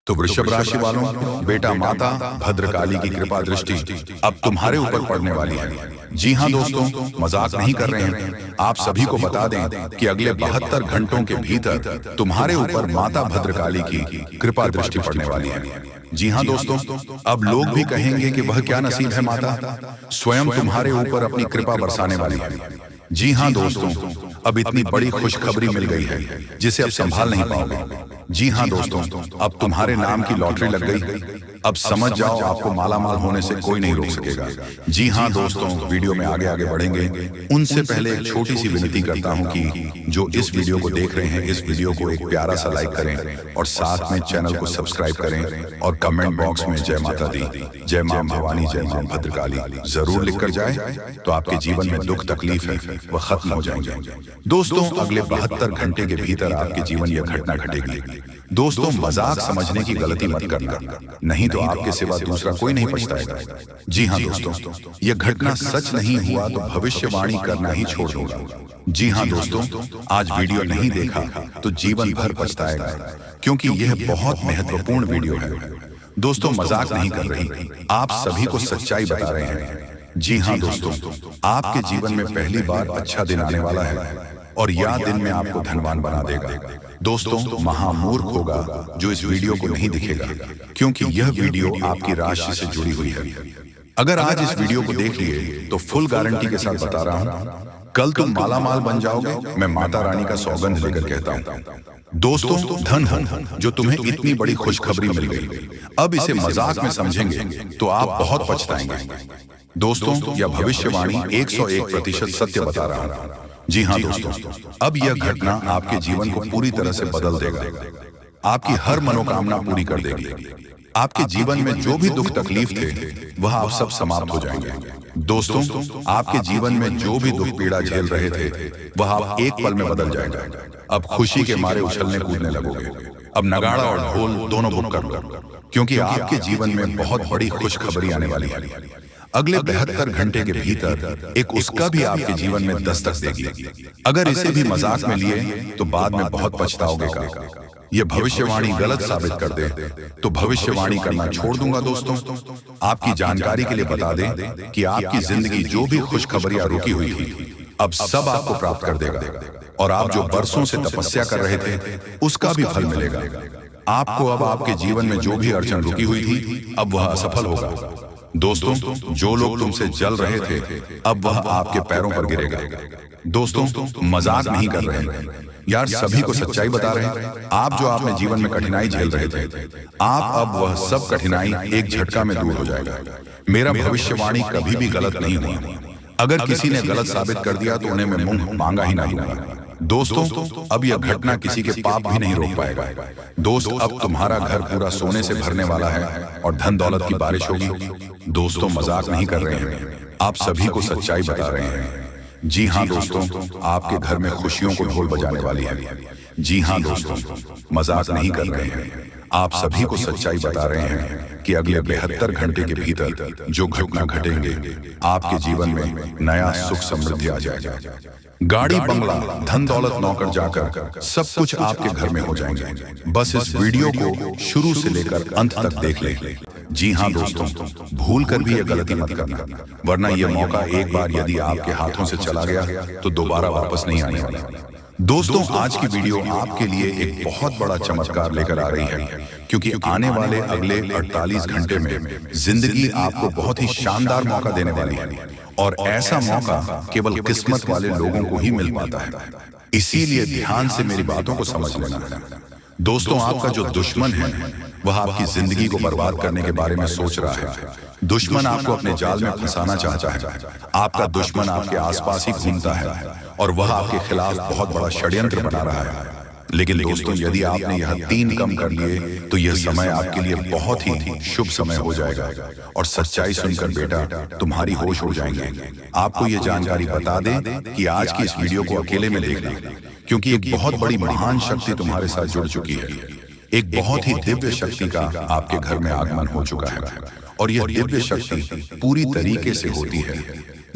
तो वृषभ राशि वालों, बेटा माता भद्रकाली की कृपा दृष्टि अब तुम्हारे ऊपर पड़ने वाली है। जी हाँ दोस्तों, मजाक नहीं कर रहे हैं। आप सभी को बता दें कि अगले 72 घंटों के भीतर तुम्हारे ऊपर माता भद्रकाली की कृपा दृष्टि पड़ने वाली है। जी हाँ दोस्तों, अब लोग भी कहेंगे कि वह क्या नसीब है माता, स्वयं तुम्हारे ऊपर अपनी कृपा बरसाने वाली है। जी हाँ दोस्तों, अब इतनी बड़ी खुशखबरी मिल गई है जिसे अब संभाल नहीं पाओगे। जी हाँ दोस्तों, अब तुम्हारे नाम की लॉटरी लग गई। अब समझ जाओ, आपको मालामाल होने से कोई नहीं रोक सकेगा। जी हाँ दोस्तों, वीडियो में आगे आगे बढ़ेंगे उनसे पहले एक छोटी सी विनती करता हूं कि जो इस वीडियो को देख रहे हैं, इस वीडियो को एक प्यारा सा लाइक करें और साथ में चैनल को सब्सक्राइब करें और कमेंट बॉक्स में जय माता दी, जय मां भवानी, जय मां भद्रकाली जरूर लिखकर जाए तो आपके जीवन में दुख तकलीफ है वह खत्म हो जाएंगे। दोस्तों, अगले 72 घंटे के भीतर आपके जीवन यह घटना घटेगी। दोस्तों, मजाक समझने की गलती मत करना, नहीं तो आपके सिवा दूसरा कोई नहीं पछताएगा। जी हाँ दोस्तों, यह घटना सच नहीं हुआ तो भविष्यवाणी करना ही छोड़ दूंगा। जी हाँ दोस्तों, आज वीडियो नहीं देखा तो जीवन भर पछताएगा, क्योंकि यह बहुत महत्वपूर्ण वीडियो है। दोस्तों, मजाक नहीं कर रही, आप सभी को सच्चाई बता रहे हैं। जी हाँ दोस्तों, आपके जीवन में पहली बार अच्छा दिन आने वाला है और यह दिन में आपको धनवान बना देगा। दोस्तों, महामूर्ख होगा जो इस वीडियो को नहीं दिखेगा, क्योंकि यह वीडियो आपकी राशि से जुड़ी हुई है। अगर आज इस वीडियो को देख लिए तो फुल गारंटी के साथ बता रहा हूं, कल तुम मालामाल बन जाओगे। मैं माता रानी का सौगंध लेकर कहता हूं। दोस्तों, धन जो तुम्हें इतनी बड़ी खुशखबरी मिल गई, अब इसे मजाक में समझेंगे तो आप बहुत पछताएंगे। दोस्तों, यह भविष्यवाणी 101% सत्य बता रहा हूं। जी हाँ दोस्तों, अब यह घटना आपके जीवन को पूरी तरह से बदल देगा, आपकी हर मनोकामना पूरी कर देगी। आपके जीवन में जो भी दुख तकलीफ थे वह आप सब समाप्त हो जाएंगे। दोस्तों, आपके जीवन में जो भी दुख पीड़ा झेल रहे थे वह आप एक पल में बदल जाएगा। अब खुशी के मारे उछलने कूदने लगोगे। अब नगाड़ा और ढोल दोनों बुक कर लो, क्योंकि आपके जीवन में बहुत बड़ी खुशखबरी आने वाली है। अगले 72 घंटे के भीतर एक उसका भी आपके जीवन में दस्तक देगी। अगर इसे भी मजाक में लिए तो बाद में बहुत पछताओगे का। यह भविष्यवाणी गलत साबित कर दे तो भविष्यवाणी करना छोड़ दूंगा। दोस्तों, आपकी जानकारी के लिए बता दें कि आपकी जिंदगी जो भी खुशखबरियां रुकी हुई थी अब सब आपको प्राप्त कर देगा, और आप जो बरसों से तपस्या कर रहे थे उसका भी फल मिलेगा। आपको अब आपके जीवन में जो भी अड़चन रुकी हुई थी अब वह असफल होगा। दोस्तों, जो लोग तुमसे जल रहे थे अब वह आपके पैरों पर गिरेगा। दोस्तों, मजाक नहीं कर रहे हैं यार, सभी को सच्चाई बता रहे हैं। आप जो आपने जीवन में कठिनाई झेल रहे थे, आप अब वह सब कठिनाई एक झटका में दूर हो जाएगा। मेरा भविष्यवाणी कभी भी गलत नहीं हुई। अगर किसी ने गलत साबित कर दिया तो उन्हें मैं मुंह मांगा ही नहीं दूंगा। दोस्तों, अब यह घटना किसी के पाप भी नहीं रोक पाएगा। दोस्त, अब तुम्हारा घर पूरा सोने से भरने वाला है और धन दौलत की बारिश होगी। दोस्तों, मजाक नहीं कर रहे हैं, आप सभी को सच्चाई बता रहे हैं। जी हाँ दोस्तों, आपके घर में खुशियों को ढोल बजाने वाली है। जी हाँ दोस्तों, मजाक नहीं कर रहे हैं, आप सभी को सच्चाई बता रहे हैं कि अगले 72 घंटे के भीतर जो घटना घटेंगे आपके जीवन में नया सुख समृद्धि आ जाएगा। गाड़ी बंगला धन दौलत नौकर जाकर सब कुछ आपके घर में हो जाएंगे। बस इस वीडियो को शुरू से लेकर अंत तक देख लें। जी हाँ दोस्तों, भूल कर भी यह गलती मत करना, वरना यह मौका एक बार यदि आपके हाथों से चला गया तो दोबारा वापस नहीं आने वाला। दोस्तों, आज की वीडियो आपके लिए एक बहुत बड़ा चमत्कार लेकर आ रही है, क्योंकि आने वाले अगले 48 घंटे में जिंदगी आपको बहुत ही शानदार मौका देने वाली है, और ऐसा मौका केवल किस्मत वाले लोगों को ही मिल पाता है। इसीलिए ध्यान से मेरी बातों को समझ लेना है। दोस्तों, आपका जो दुश्मन है वह आपकी जिंदगी को बर्बाद करने के बारे में सोच रहा है। दुश्मन आपको अपने जाल में फंसाना चाहता है। आपका दुश्मन आपके आसपास ही घूमता है और वह आपके खिलाफ बहुत बड़ा षड्यंत्र बना रहा है। लेकिन दोस्तों, यदि आपने यह 3 कम कर लिए तो यह समय आपके लिए बहुत ही शुभ समय हो जाएगा, और सच्चाई सुनकर बेटा तुम्हारी होश उड़ जाएंगे। आपको यह जानकारी बता दें कि आज की इस वीडियो को अकेले में देखना, क्योंकि एक बहुत बड़ी महान शक्ति तुम्हारे साथ जुड़ चुकी है। एक बहुत ही दिव्य शक्ति का आपके घर में आगमन हो चुका है, और यह दिव्य शक्ति पूरी तरीके से होती है।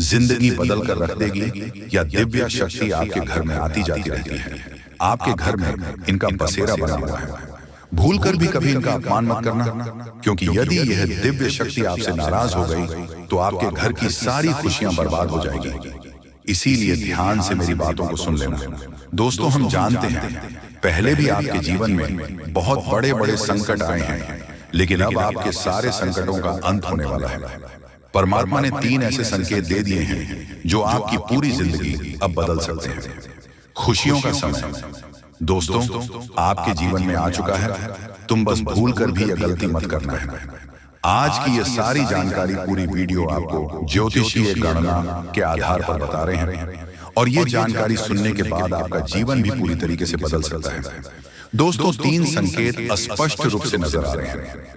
जिंदगी बदल कर रख देगी, या दिव्य शक्ति आपके घर में आती जाती रहती है। आपके घर में इनका बसेरा बना हुआ है। भूल कर भी कभी इनका अपमान मत करना, क्योंकि यदि यह दिव्य शक्ति आपसे नाराज हो गई तो आपके घर की सारी खुशियां बर्बाद हो जाएगी। इसीलिए ध्यान से मेरी बातों को सुन लेना। दोस्तों, हम जानते हैं पहले भी आपके जीवन में बहुत बड़े बड़े संकट आए हैं, लेकिन अब आपके सारे संकटों का अंत होने वाला है। परमात्मा ने 3 ऐसे संकेत दे दिए हैं जो आपकी पूरी जिंदगी अब बदल सकते हैं। खुशियों का समय दोस्तों आपके जीवन में आ चुका है, तुम बस भूल कर भी यह गलती मत करना है। आज की ये सारी जानकारी, पूरी वीडियो आपको ज्योतिषीय गणना के आधार पर बता रहे हैं, और ये जानकारी सुनने के बाद आपका जीवन भी पूरी तरीके से बदल सकता है। दोस्तों, 3 संकेत स्पष्ट रूप से नजर आ रहे हैं।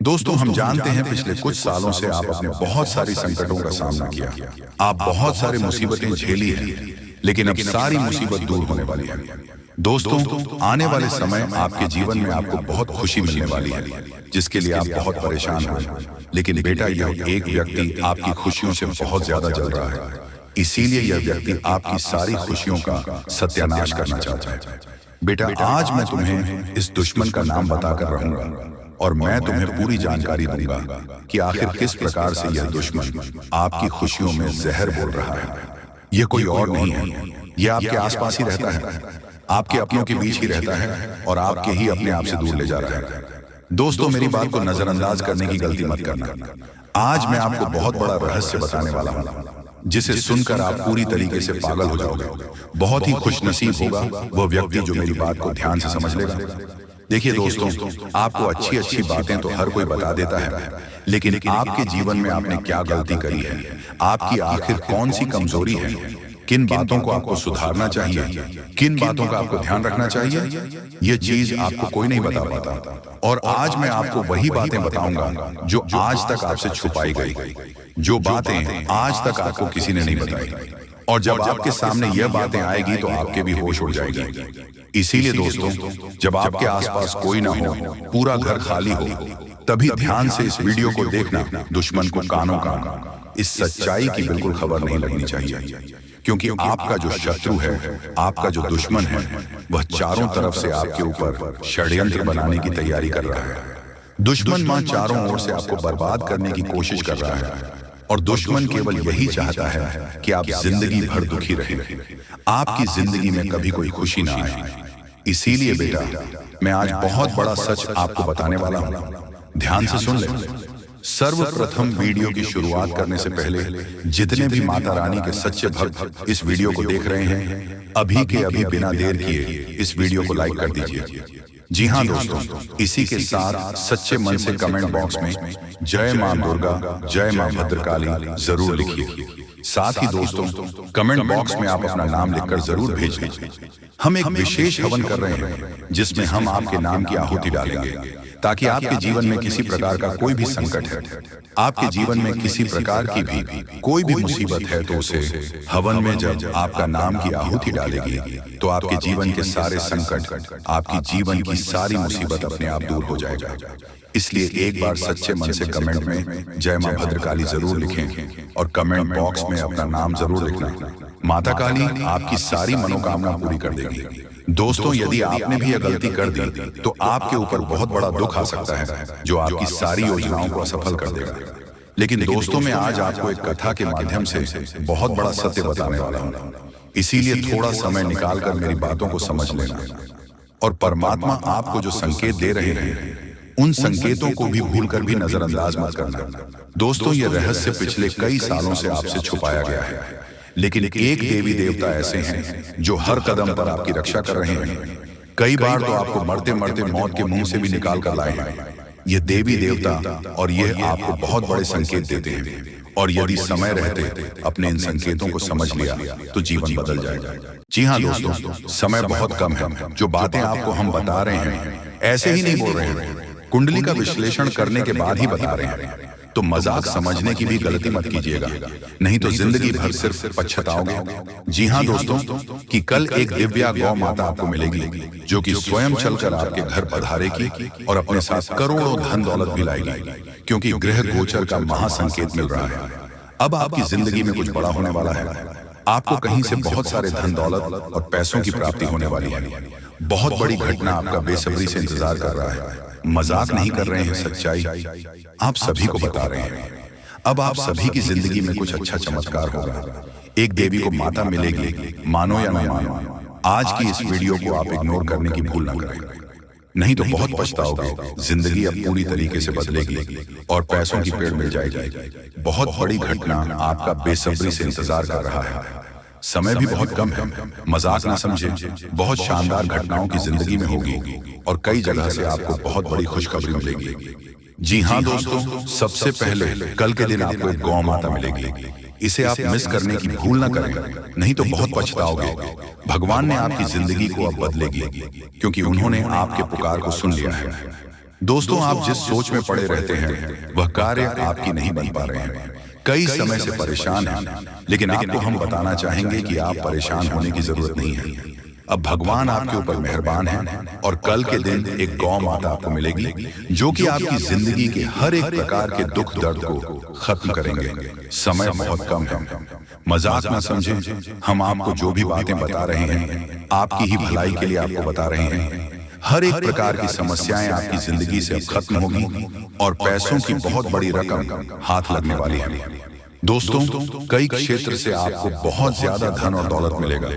दोस्तों, हम जानते हैं पिछले कुछ सालों से आप अपने बहुत सारी संकटों का सामना किया, आप बहुत सारी मुसीबतें झेली हैं, लेकिन अब सारी मुसीबत दूर होने वाली है। दोस्तों, आने वाले समय आपके जीवन में आपको बहुत खुशी मिलने वाली है, जिसके लिए आप बहुत परेशान हैं। लेकिन बेटा, यह एक व्यक्ति आपकी खुशियों से बहुत ज्यादा जल रहा है, इसीलिए यह व्यक्ति आपकी सारी खुशियों का सत्यानाश करना चाहता है। बेटा, आज मैं तुम्हें इस दुश्मन का नाम बताकर रहूंगा, और मैं तुम्हें पूरी जानकारी दूंगा कि आखिर किस प्रकार से यह दुश्मन आपकी खुशियों में जहर बोल रहा है। यह कोई और नहीं है, यह आपके आसपास ही रहता है, आपके अपनों के बीच ही रहता है, और आपके ही अपने आप से दूर ले जा रहा है। दोस्तों, मेरी बात को नजरअंदाज करने की गलती मत करना। आज मैं आपको बहुत बड़ा रहस्य बताने वाला हूं, जिसे सुनकर आप पूरी तरीके से पागल हो जाओगे। बहुत ही खुशनसीब होगा वह व्यक्ति जो मेरी बात को ध्यान से समझ लेगा। देखिए दोस्तों, आपको अच्छी अच्छी बातें तो हर कोई बता देता है, लेकिन आपके जीवन में आपने क्या गलती करी है, आपकी आखिर कौन सी कमजोरी है, किन बातों को आपको सुधारना चाहिए, किन बातों का आपको ध्यान रखना चाहिए, यह चीज आपको कोई नहीं बता पाता। और आज मैं आपको वही बातें बताऊंगा जो आज तक आपसे छुपाई गई, जो बातें आज तक आपको किसी ने नहीं बताई। और जब आपके सामने यह बातें आएगी तो आपके भी होश उड़ जाएगी। इसीलिए दोस्तों, जब आपके आसपास कोई ना हो, पूरा घर खाली हो, तभी ध्यान से इस वीडियो को देखना। दुश्मन को कानों कान इस सच्चाई की बिल्कुल खबर नहीं लगनी चाहिए, क्योंकि आपका जो शत्रु है, आपका जो दुश्मन है, वह चारों तरफ से आपके ऊपर षड्यंत्र बनाने की तैयारी कर रहा है। दुश्मन मां चारों ओर से आपको बर्बाद करने की कोशिश कर रहा है, और दुश्मन केवल यही चाहता है कि आप जिंदगी भर दुखी रहें, आपकी जिंदगी में कभी कोई खुशी ना आए। इसीलिए बेटा, मैं आज बहुत बड़ा सच आपको बताने वाला हूं, ध्यान से सुन ले। सर्वप्रथम वीडियो की शुरुआत करने से पहले जितने भी माता रानी के सच्चे भक्त इस वीडियो को देख रहे हैं, अभी के अभी बिना देर किए इस वीडियो को लाइक कर दीजिए। जी हाँ दोस्तों, इसी के साथ सच्चे मन से कमेंट बॉक्स में जय मां दुर्गा, जय मां भद्रकाली जरूर लिखिए। साथ ही दोस्तों, कमेंट बॉक्स में आप अपना नाम लिखकर जरूर भेजें। हम एक विशेष हवन कर रहे हैं, जिसमें हम आपके नाम की आहुति डालेंगे, ताकि आपके जीवन में किसी प्रकार का कोई भी संकट है, आपके जीवन में किसी प्रकार की भी कोई भी मुसीबत है, तो उसे हवन में जब आपका नाम की आहुति डालेगी तो आपके जीवन के सारे संकट, आपकी जीवन की सारी मुसीबत अपने आप दूर हो जाएगा। इसलिए एक बार सच्चे मन से कमेंट में जय मां भद्रकाली जरूर लिखें, और कमेंट बॉक्स में अपना नाम जरूर लिखना। माता काली आपकी सारी मनोकामना पूरी कर देगी। दोस्तों, यदि आपने भी यह गलती कर दी तो आपके ऊपर बहुत बड़ा दुख आ सकता है, जो आपकी सारी योजनाओं को असफल कर देगा। लेकिन दोस्तों, मैं आज आपको एक कथा के माध्यम से बहुत बड़ा सत्य बताने वाला हूँ, इसीलिए थोड़ा समय निकालकर मेरी बातों को समझ लेना। और परमात्मा आपको जो संकेत दे रहे हैं, उन संकेतों को भी भूलकर भी नजरअंदाज मत करना। दोस्तों, यह रहस्य पिछले कई सालों से आपसे छुपाया गया है, लेकिन एक देवी देवता ऐसे हैं जो हर कदम पर आपकी रक्षा कर रहे हैं। कई बार तो आपको मरते मरते मौत के मुंह से भी निकाल कर लाए हैं ये देवी देवता, और ये आपको बहुत बड़े संकेत देते हैं। और यदि समय रहते अपने इन संकेतों को समझ लिया तो जीवन बदल जाएगा। जी हाँ दोस्तों, समय बहुत कम है। जो बातें आपको हम बता रहे हैं ऐसे ही नहीं बोल रहे हैं, कुंडली का विश्लेषण करने के बाद ही बता रहे हैं। तो मजाक समझने की भी गलती मत कीजिएगा, नहीं तो जिंदगी भर सिर्फ पछताओगे। जी हाँ दोस्तों, कि कल एक दिव्या गौ माता आपको मिलेगी, जो कि स्वयं चलकर आपके घर पधारेगी और अपने साथ करोड़ों धन दौलत भी लाएगी, क्योंकि ग्रह गोचर का महासंकेत मिल रहा है। अब आपकी जिंदगी में कुछ बड़ा होने वाला है। आपको कहीं से बहुत सारे धन दौलत और पैसों की प्राप्ति होने वाली है, बहुत बड़ी घटना आपका बेसब्री से इंतजार कर रहा है। मजाक नहीं कर रहे हैं, सच्चाई आप सभी को बता रहे हैं। अब आप सभी की जिंदगी में कुछ अच्छा चमत्कार होगा। एक देवी को माता मिलेगी, मानो या न मानो। आज की इस वीडियो को आप इग्नोर करने की भूल न करें, नहीं तो बहुत पछताओगे। जिंदगी अब पूरी तरीके से बदलेगी और पैसों की पेड़ मिल जाएगी। बहुत बड़ी घटना आपका बेसब्री से इंतजार कर रहा है। समय भी बहुत कम है, मजाक ना समझे। बहुत शानदार घटनाओं की जिंदगी में होगी और कई जगह से आपको बहुत बड़ी खुशखबरी मिलेगी। जी हाँ दोस्तों, सबसे पहले कल के दिन आपको एक गौ माता मिलेगी। इसे आप मिस करने की भूल ना करें, नहीं तो बहुत पछताओगे। भगवान ने आपकी जिंदगी को अब बदलेगी, क्योंकि उन्होंने आपके पुकार को सुन लिया है। दोस्तों, आप जिस सोच में पड़े रहते हैं वह कार्य आपकी नहीं बन पा रहे हैं। कई समय से परेशान हैं, लेकिन आपको हम बताना चाहेंगे कि आप परेशान होने की जरूरत नहीं है। अब भगवान आपके ऊपर मेहरबान है और कल के दिन एक गौ माता आपको मिलेगी, जो कि आपकी जिंदगी के हर एक प्रकार के दुख दर्द को खत्म करेंगे। समय बहुत कम है, मजाक ना समझें। हम आपको जो भी बातें बता रहे हैं आपकी ही भलाई के लिए आपको बता रहे हैं। हर एक प्रकार की समस्याएं आपकी जिंदगी से अब खत्म होगी और पैसों की बहुत बड़ी रकम हाथ लगने वाली है। दोस्तों, कई क्षेत्र से आपको बहुत ज्यादा धन और दौलत मिलेगा।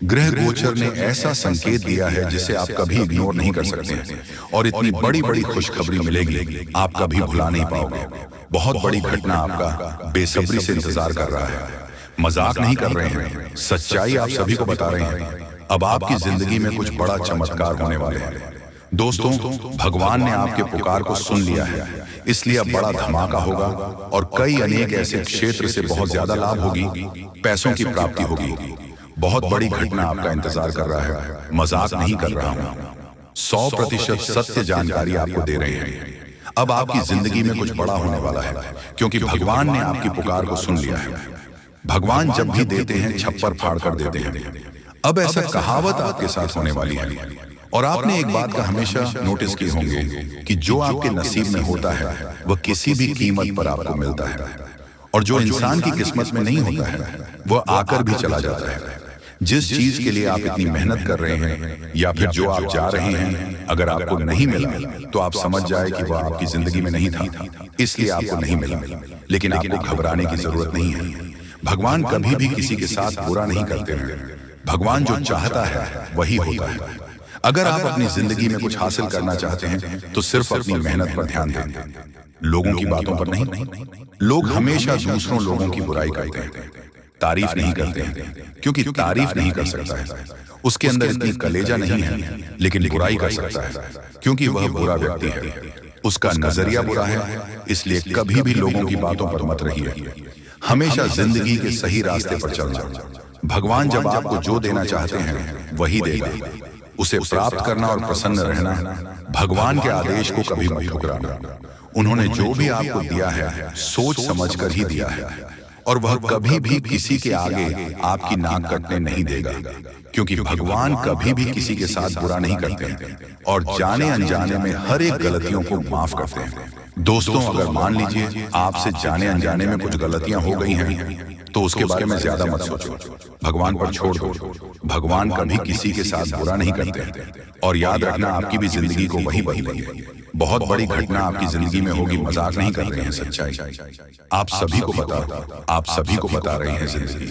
ग्रह गोचर ने ऐसा संकेत दिया है जिसे आप कभी इग्नोर नहीं कर सकते और इतनी बड़ी बड़ी खुशखबरी मिलेगी आप कभी भुला नहीं पाओगे। बहुत बड़ी घटना आपका बेसब्री से इंतजार कर रहा है। मजाक नहीं कर रहे हैं, सच्चाई आप सभी को बता रहे हैं। अब आपकी जिंदगी में कुछ बड़ा चमत्कार होने वाले हैं। दोस्तों, भगवान ने आपके पुकार को सुन लिया है, इसलिए अब बड़ा धमाका होगा और कई अनेक ऐसे क्षेत्र से बहुत ज्यादा लाभ होगी, पैसों की प्राप्ति होगी। बहुत बड़ी घटना आपका इंतजार कर रहा है। मजाक नहीं कर रहा हूं, 100% सत्य जानकारी आपको दे रहे हैं। अब आपकी जिंदगी में कुछ बड़ा होने वाला है, क्योंकि भगवान ने आपकी पुकार को सुन लिया है। भगवान जब भी देते हैं छप्पर फाड़ कर देते हैं। अब ऐसा कहावत आपके साथ होने वाली है। और आपने एक बात का हमेशा नोटिस की होंगे कि जो आपके नसीब में होता है वह किसी भी कीमत पर आपको मिलता है, और जो इंसान की किस्मत में नहीं होता है वह आकर भी चला जाता है। जिस चीज के लिए आप इतनी मेहनत कर रहे हैं या फिर जो आप जा रहे हैं, अगर आपको नहीं मिला तो आप समझ जाए कि वह आपकी जिंदगी में नहीं था, इसलिए आपको नहीं मिला। लेकिन आपको घबराने की जरूरत नहीं है। भगवान कभी भी किसी के साथ बुरा नहीं करते हैं। भगवान जो चाहता है वही होता है। अगर आप अपनी जिंदगी में कुछ हासिल करना चाहते हैं तो सिर्फ अपनी मेहनत पर ध्यान दें, लोगों की बातों पर नहीं। लोग हमेशा दूसरों लोगों की बुराई करते हैं, तारीफ नहीं करते हैं, क्योंकि तारीफ नहीं कर सकता है, उसके अंदर इतनी कलेजा नहीं है। लेकिन बुराई कर सकता है, क्योंकि वह बुरा व्यक्ति है, उसका नजरिया बुरा है। इसलिए कभी भी लोगों की बातों पर मत रहिए, हमेशा जिंदगी के सही रास्ते पर चलना। भगवान जब आपको जो देना चाहते हैं वही देगा। उसे प्राप्त करना और प्रसन्न रहना, भगवान के आदेश को कभी मत ठुकराना। उन्होंने जो भी आपको दिया है सोच समझकर ही दिया है, और वह कभी भी किसी के आगे आपकी नाक कटने नहीं देगा, क्योंकि भगवान कभी भी किसी के साथ बुरा नहीं करते हैं और जाने अनजाने में हर एक गलतियों को माफ करते हैं। दोस्तों, अगर मान लीजिए आपसे जाने अनजाने में कुछ गलतियां हो गई हैं तो उसके बारे में ज्यादा मत सोचो, भगवान पर छोड़ दो। भगवान कभी किसी के साथ बुरा नहीं करते, और याद रखना आपकी भी जिंदगी को वही बदलेंगे। बहुत बड़ी घटना आपकी जिंदगी में होगी, मजाक नहीं कर रहे हैं, सच्चाई आप सभी को बता रहे हैं। जिंदगी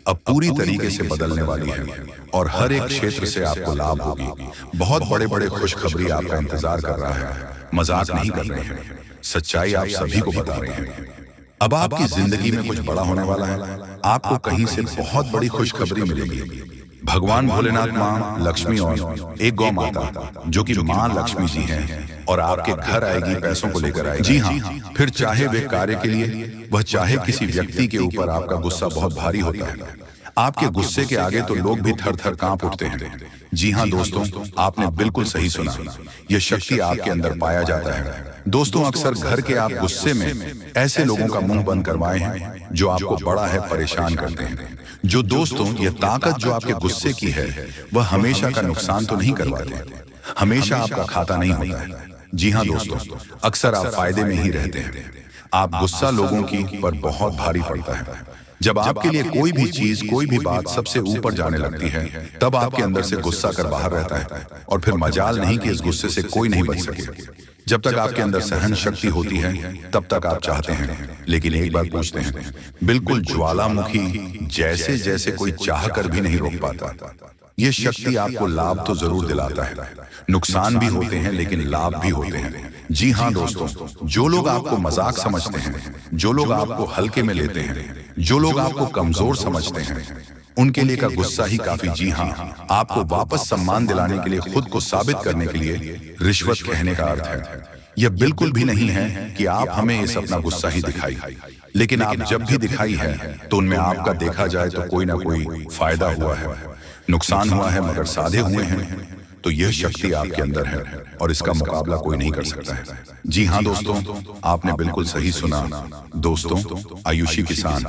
अब पूरी तरीके से बदलने वाली है और हर एक क्षेत्र से आपको लाभ होगी। बहुत बड़े बड़े खुशखबरी आपका इंतजार कर रहा है। मजाक नहीं कर रहे हैं, सच्चाई आप सभी को बता रहे हैं। अब आपकी जिंदगी में कुछ बड़ा होने वाला है। आपको कहीं से बहुत बड़ी खुशखबरी मिलेगी। भगवान भोलेनाथ, माँ लक्ष्मी और एक गौ माता जो कि माँ लक्ष्मी जी हैं, और आपके घर आएगी, पैसों को लेकर आएगी। जी हाँ, फिर चाहे वे कार्य के लिए, वह चाहे किसी व्यक्ति के ऊपर आपका गुस्सा बहुत भारी होता है। आपके गुस्से के आगे तो लोग भी थर थर कांप उठते हैं। जी हाँ दोस्तों, आपने बिल्कुल सही सुना, यह शक्ति आपके अंदर पाया जाता है। दोस्तों, अक्सर घर के आप गुस्से में ऐसे लोगों का मुंह बंद करवाए हैं जो आपको बड़ा है परेशान करते हैं। जो दोस्तों, यह ताकत जो आपके गुस्से की है वह हमेशा का नुकसान तो नहीं करवाते, हमेशा आपका खाता नहीं होता है। जी हाँ दोस्तों, अक्सर आप फायदे में ही रहते हैं। आप गुस्सा लोगों की पर बहुत भारी पड़ता है। जब आपके लिए कोई भी चीज, कोई भी बात सबसे ऊपर जाने लगती है, तब आपके अंदर से गुस्सा कर बाहर रहता है और फिर मजाल नहीं कि इस गुस्से से कोई नहीं बच सके। जब तक आपके अंदर सहन शक्ति होती है तब तक आप चाहते हैं, लेकिन एक बार पूछते हैं, बिल्कुल ज्वालामुखी जैसे जैसे कोई चाह कर भी नहीं रोक पाता। ये शक्ति आपको लाभ तो जरूर दिलाता है, नुकसान भी होते हैं लेकिन लाभ भी होते हैं। जी हाँ दोस्तों, जो लोग आपको मजाक समझते हैं, जो लोग आपको हल्के में लेते हैं, जो लोग आपको कमजोर समझते हैं, उनके लिए का गुस्सा ही काफी। जी हाँ, आपको वापस सम्मान दिलाने के लिए, खुद को साबित करने के लिए रिश्वत कहने का अर्थ है। यह बिल्कुल भी नहीं है कि आप हमें इस अपना गुस्सा ही दिखाई, लेकिन आप जब भी दिखाई है तो उनमें आपका देखा जाए तो कोई ना कोई फायदा हुआ है, नुकसान हुआ है, मगर साधे हुए हैं। तो यह शक्ति आपके अंदर है और इसका मुकाबला कोई नहीं कर सकता है। जी हाँ दोस्तों, आपने बिल्कुल सही सुना। दोस्तों, आयुषी किसान,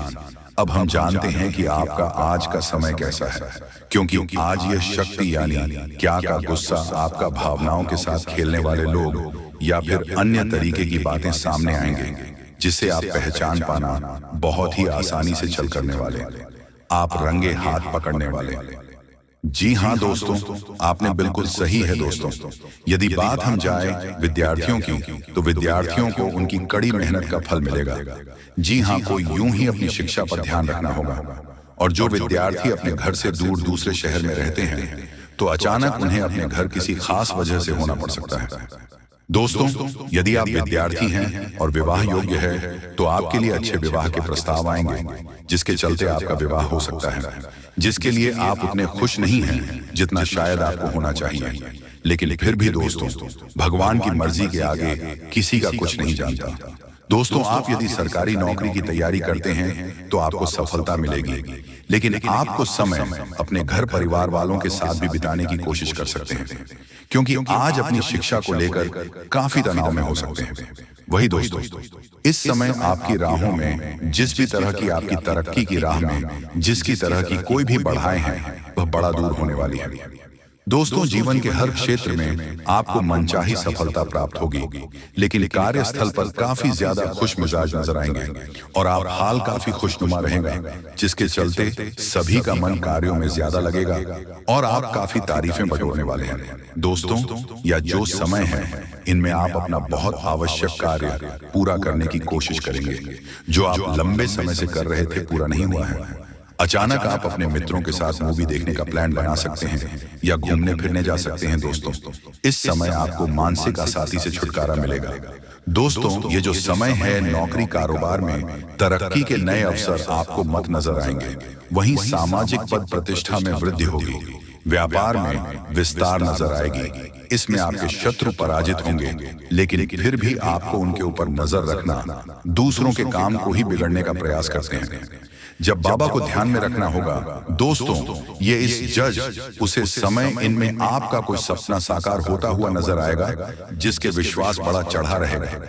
अब हम जानते हैं कि आपका आज का समय कैसा है, क्योंकि आज यह शक्ति यानी क्या का गुस्सा आपका भावनाओं के साथ खेलने वाले लोग या फिर अन्य तरीके की बातें सामने आएंगे, जिसे आप पहचान पाना बहुत ही आसानी से छल करने वाले, आप रंगे हाथ पकड़ने वाले। जी हाँ दोस्तों, आपने बिल्कुल सही है दोस्तों। यदि बात हम जाए विद्यार्थियों की, तो विद्यार्थियों को उनकी कड़ी मेहनत का फल मिलेगा। जी हाँ, कोई यूं ही अपनी शिक्षा पर ध्यान रखना होगा। और जो विद्यार्थी अपने घर से दूर दूसरे शहर में रहते हैं, तो अचानक उन्हें अपने घर किसी खास वजह से होना पड़ सकता है। दोस्तों, यदि आप विद्यार्थी हैं और विवाह योग्य है, तो आपके लिए अच्छे विवाह के प्रस्ताव आएंगे, जिसके चलते आपका विवाह हो सकता है, जिसके लिए आप उतने खुश नहीं हैं जितना शायद आपको होना चाहिए। लेकिन फिर भी दोस्तों, भगवान की मर्जी के आगे किसी का कुछ नहीं जानता। दोस्तों, आप यदि सरकारी नौकरी की तैयारी करते हैं तो आपको सफलता मिलेगी, लेकिन आपको समय अपने घर परिवार वालों के साथ भी बिताने की कोशिश कर सकते हैं, क्योंकि आज अपनी शिक्षा को लेकर काफी तनाव में हो सकते हैं। वही दोस्तों, इस समय आपकी राहों में, जिस भी तरह की आपकी तरक्की की राह में जिसकी तरह की कोई भी बढ़ाएं हैं, वह बड़ा दूर होने वाली है। दोस्तों, जीवन के हर क्षेत्र में आपको मनचाही सफलता प्राप्त होगी, लेकिन कार्यस्थल पर काफी ज्यादा खुश मिजाज नजर आएंगे और आप हाल काफी खुशनुमा रहेगा, जिसके चलते सभी का मन कार्यों में ज्यादा लगेगा और आप काफी तारीफें बटोरने वाले हैं। दोस्तों, या जो समय है, इनमें आप अपना बहुत आवश्यक कार्य पूरा करने की कोशिश करेंगे, जो आप लंबे समय से कर रहे थे पूरा नहीं हुआ है। अचानक आप अपने मित्रों के साथ मूवी देखने का प्लान बना सकते हैं या घूमने फिरने जा सकते हैं। दोस्तों, इस समय आपको मानसिक अशांति से छुटकारा मिलेगा। दोस्तों, ये जो समय है, नौकरी कारोबार में तरक्की के नए अवसर आपको मत नजर आएंगे। वहीं सामाजिक पद प्रतिष्ठा में वृद्धि होगी, व्यापार में विस्तार नजर आएगी। इसमें आपके शत्रु पराजित होंगे, लेकिन फिर भी आपको उनके ऊपर नजर रखना, दूसरों के काम को ही बिगड़ने का प्रयास करते हैं। जब बाबा को ध्यान में रखना होगा दोस्तों, ये इस जज उसे समय इनमें आपका कोई सपना साकार होता हुआ नजर आएगा, जिसके विश्वास बड़ा चढ़ा रहेगा।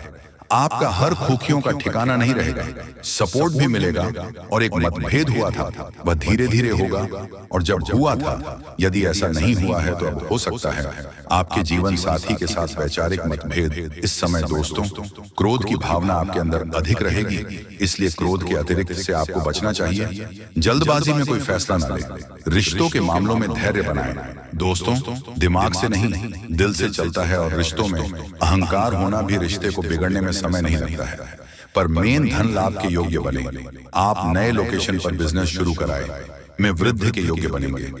आपका हर खूखियों का ठिकाना नहीं रहेगा, सपोर्ट भी मिलेगा। और एक मतभेद हुआ था, वह धीरे धीरे होगा, और जब हुआ था, यदि ऐसा नहीं हुआ है तो अब हो सकता है आपके जीवन साथी के साथ वैचारिक मतभेद। इस समय दोस्तों, क्रोध की भावना आपके अंदर अधिक रहेगी, इसलिए क्रोध के अतिरिक्त से आपको बचना चाहिए। जल्दबाजी में कोई फैसला न ले, रिश्तों के मामलों में धैर्य बनाएं। दोस्तों, दिमाग से नहीं, दिल से चलता है, और रिश्तों में अहंकार होना भी रिश्ते को बिगड़ने में समय नहीं लगता है। पर मेन धन लाभ के योग्य बने, आप नए लोकेशन पर बिजनेस शुरू कराएं, में वृद्धि के योग्य बनेंगे।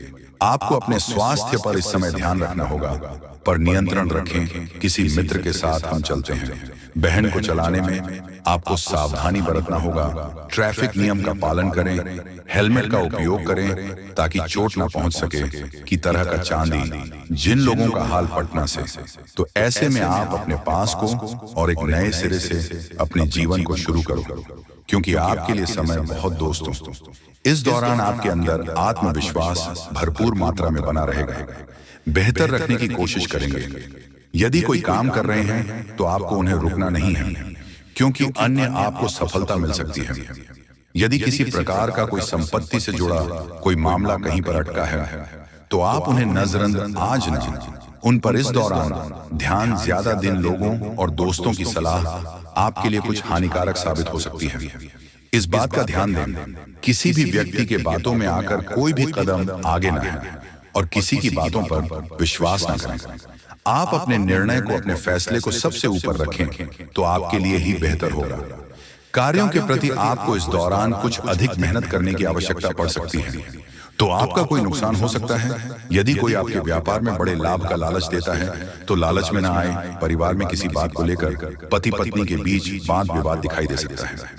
आपको अपने स्वास्थ्य पर इस समय ध्यान रखना होगा, पर नियंत्रण रखें। किसी मित्र के साथ हम चलते हैं, बहन को चलाने में आपको सावधानी बरतना होगा। ट्रैफिक नियम का पालन करें, हेलमेट का उपयोग करें ताकि चोट न पहुंच सके, की तरह का चांदी जिन लोगों का हाल पटना से। तो ऐसे में आप अपने पास को और एक नए सिरे से अपने जीवन को शुरू करो, क्योंकि आपके लिए समय बहुत दोस्तों। इस दौरान आपके अंदर आत्मविश्वास भरपूर मात्रा में बना रहेगा। बेहतर रखने की कोशिश करेंगे। यदि कोई काम कर रहे हैं तो आपको उन्हें रुकना नहीं है, क्योंकि अन्य आपको सफलता मिल सकती है। यदि किसी प्रकार का कोई संपत्ति से जुड़ा कोई मामला कहीं पर अटका है, तो आप उन्हें नजरअंदाज ना, उन पर इस दौरान ध्यान ज्यादा दिन लोगों और दोस्तों की सलाह आपके लिए कुछ हानिकारक साबित हो सकती है। इस बात का ध्यान दें, किसी भी व्यक्ति के बातों में आकर कोई भी कदम आगे न बढ़ाएं और किसी की बातों पर विश्वास न करें। आप अपने निर्णय को, अपने फैसले को सबसे ऊपर रखें तो आपके लिए ही बेहतर होगा। कार्यों के प्रति आपको इस दौरान कुछ अधिक मेहनत करने की आवश्यकता पड़ सकती है, तो आपका कोई नुकसान हो सकता है। यदि कोई आपके व्यापार में बड़े लाभ का लालच देता है तो लालच में न आए। परिवार में किसी बात को लेकर पति पत्नी के बीच वाद विवाद दिखाई दे सकता है।